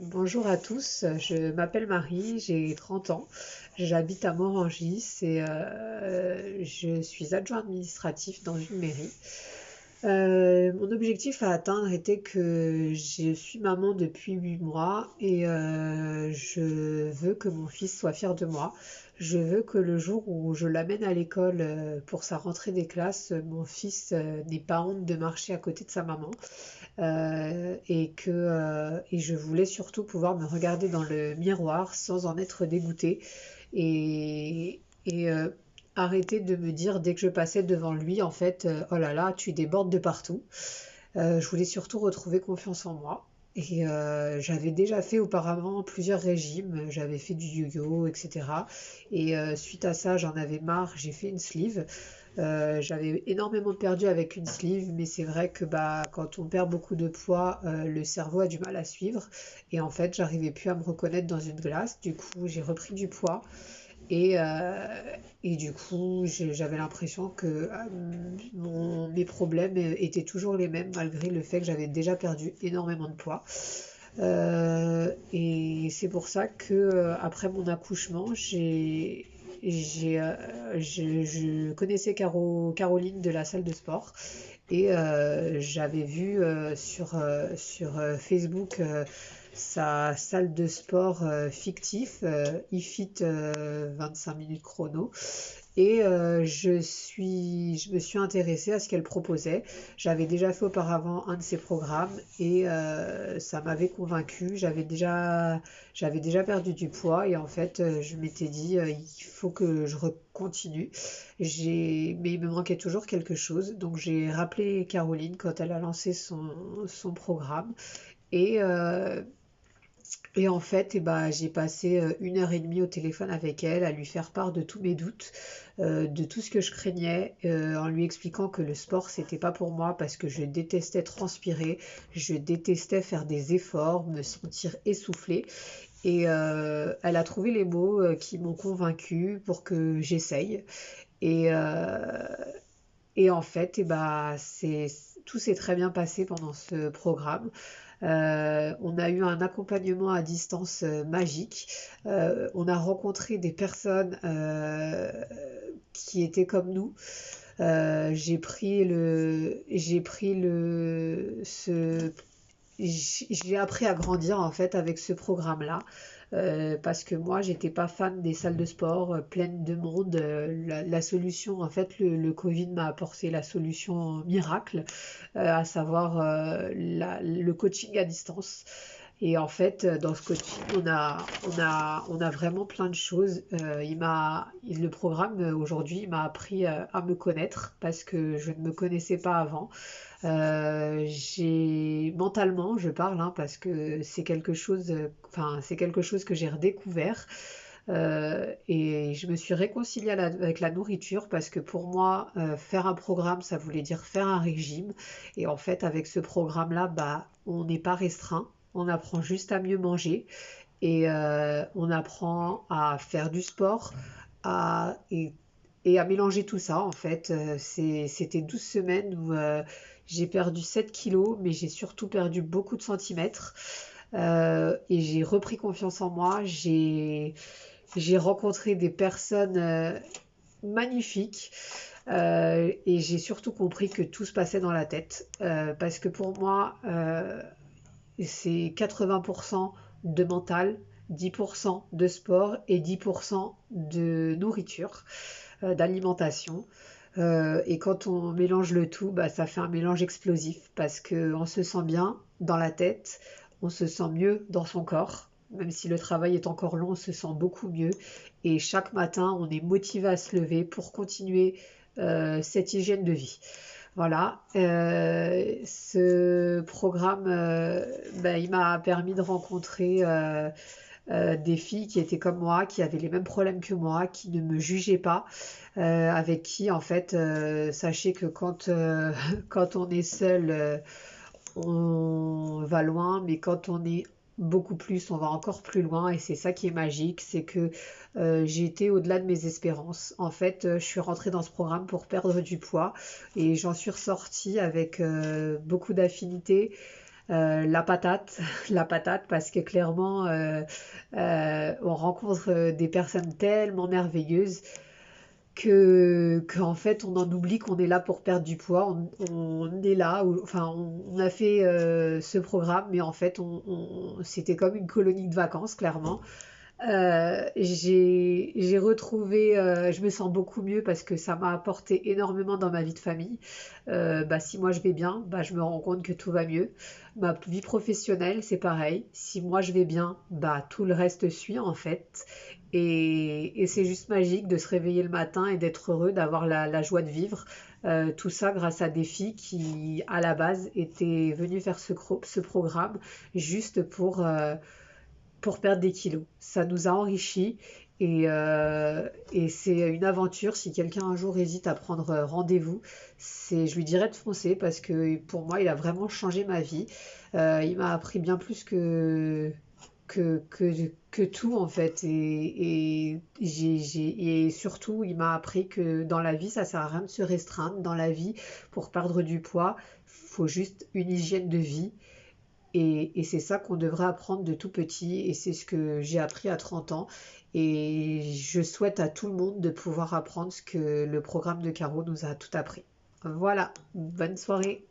Bonjour à tous, je m'appelle Marie, j'ai 30 ans, j'habite à Morangis et je suis adjoint administratif dans une mairie. Mon objectif à atteindre était que je suis maman depuis 8 mois et je veux que mon fils soit fier de moi. Je veux que le jour où je l'amène à l'école pour sa rentrée des classes, mon fils n'ait pas honte de marcher à côté de sa maman. Et je voulais surtout pouvoir me regarder dans le miroir sans en être dégoûtée et arrêter de me dire dès que je passais devant lui, en fait, oh là là, tu débordes de partout. Je voulais surtout retrouver confiance en moi. Et j'avais déjà fait auparavant plusieurs régimes, j'avais fait du yo-yo, etc. Et suite à ça, j'en avais marre, j'ai fait une sleeve. J'avais énormément perdu avec une sleeve, mais c'est vrai que bah, quand on perd beaucoup de poids, le cerveau a du mal à suivre. Et en fait, j'arrivais plus à me reconnaître dans une glace. Du coup, j'ai repris du poids. Et, euh, et du coup, j'avais l'impression que mes problèmes étaient toujours les mêmes, malgré le fait que j'avais déjà perdu énormément de poids. Et c'est pour ça que après mon accouchement, je connaissais Caroline de la salle de sport et j'avais vu sur Facebook sa salle de sport fictif, eFit 25 minutes chrono. Et je me suis intéressée à ce qu'elle proposait. J'avais déjà fait auparavant un de ses programmes et ça m'avait convaincue. J'avais déjà perdu du poids et en fait, je m'étais dit, il faut que je continue. Mais il me manquait toujours quelque chose. Donc j'ai rappelé Caroline quand elle a lancé son programme. Et, euh, et en fait, eh ben, j'ai passé 1 heure et demie au téléphone avec elle à lui faire part de tous mes doutes, de tout ce que je craignais, en lui expliquant que le sport, c'était pas pour moi parce que je détestais transpirer, je détestais faire des efforts, me sentir essoufflée. Et elle a trouvé les mots qui m'ont convaincue pour que j'essaye. Et, euh, et en fait, eh ben, tout s'est très bien passé pendant ce programme. On a eu un accompagnement à distance magique. On a rencontré des personnes qui étaient comme nous. J'ai appris à grandir en fait avec ce programme-là. Parce que moi, j'étais pas fan des salles de sport pleines de monde. La solution, en fait, le Covid m'a apporté la solution miracle, à savoir le coaching à distance. Et en fait, dans ce coaching, on a vraiment plein de choses. Le programme aujourd'hui, il m'a appris à me connaître parce que je ne me connaissais pas avant. Mentalement, je parle, hein, parce que c'est quelque chose que j'ai redécouvert. Et je me suis réconciliée avec la nourriture parce que pour moi, faire un programme, ça voulait dire faire un régime. Et en fait, avec ce programme-là, bah, on n'est pas restreint. On apprend juste à mieux manger et on apprend à faire du sport à, et, et à mélanger tout ça. En fait, c'était 12 semaines où j'ai perdu 7 kilos, mais j'ai surtout perdu beaucoup de centimètres. Et j'ai repris confiance en moi. J'ai rencontré des personnes magnifiques. Et j'ai surtout compris que tout se passait dans la tête. Parce que pour moi, c'est 80% de mental, 10% de sport et 10% de nourriture, d'alimentation. Et quand on mélange le tout, bah, ça fait un mélange explosif parce qu'on se sent bien dans la tête, on se sent mieux dans son corps. Même si le travail est encore long, on se sent beaucoup mieux. Et chaque matin, on est motivé à se lever pour continuer cette hygiène de vie. Voilà, ce programme, bah, il m'a permis de rencontrer des filles qui étaient comme moi, qui avaient les mêmes problèmes que moi, qui ne me jugeaient pas, avec qui, en fait, sachez que quand on est seul, on va loin, mais quand on est beaucoup plus, on va encore plus loin. Et c'est ça qui est magique, c'est que j'ai été au-delà de mes espérances. En fait, je suis rentrée dans ce programme pour perdre du poids et j'en suis ressortie avec beaucoup d'affinité, la patate, la patate, parce que clairement, on rencontre des personnes tellement merveilleuses qu'en fait on en oublie qu'on est là pour perdre du poids, on est là, enfin on a fait ce programme, mais en fait c'était comme une colonie de vacances, clairement. J'ai retrouvé, je me sens beaucoup mieux parce que ça m'a apporté énormément dans ma vie de famille. Bah, si moi je vais bien, bah, je me rends compte que tout va mieux. Ma vie professionnelle, c'est pareil. Si moi je vais bien, bah, tout le reste suit en fait. Et c'est juste magique de se réveiller le matin et d'être heureux, d'avoir la joie de vivre. Tout ça grâce à des filles qui, à la base, étaient venues faire ce programme juste pour perdre des kilos. Ça nous a enrichis et c'est une aventure. Si quelqu'un un jour hésite à prendre rendez-vous, je lui dirais de foncer parce que pour moi, il a vraiment changé ma vie. Il m'a appris bien plus que tout en fait. Et surtout, il m'a appris que dans la vie, ça sert à rien de se restreindre. Dans la vie, pour perdre du poids, il faut juste une hygiène de vie. Et c'est ça qu'on devrait apprendre de tout petit, et c'est ce que j'ai appris à 30 ans. Et je souhaite à tout le monde de pouvoir apprendre ce que le programme de Caro nous a tout appris. Voilà, bonne soirée.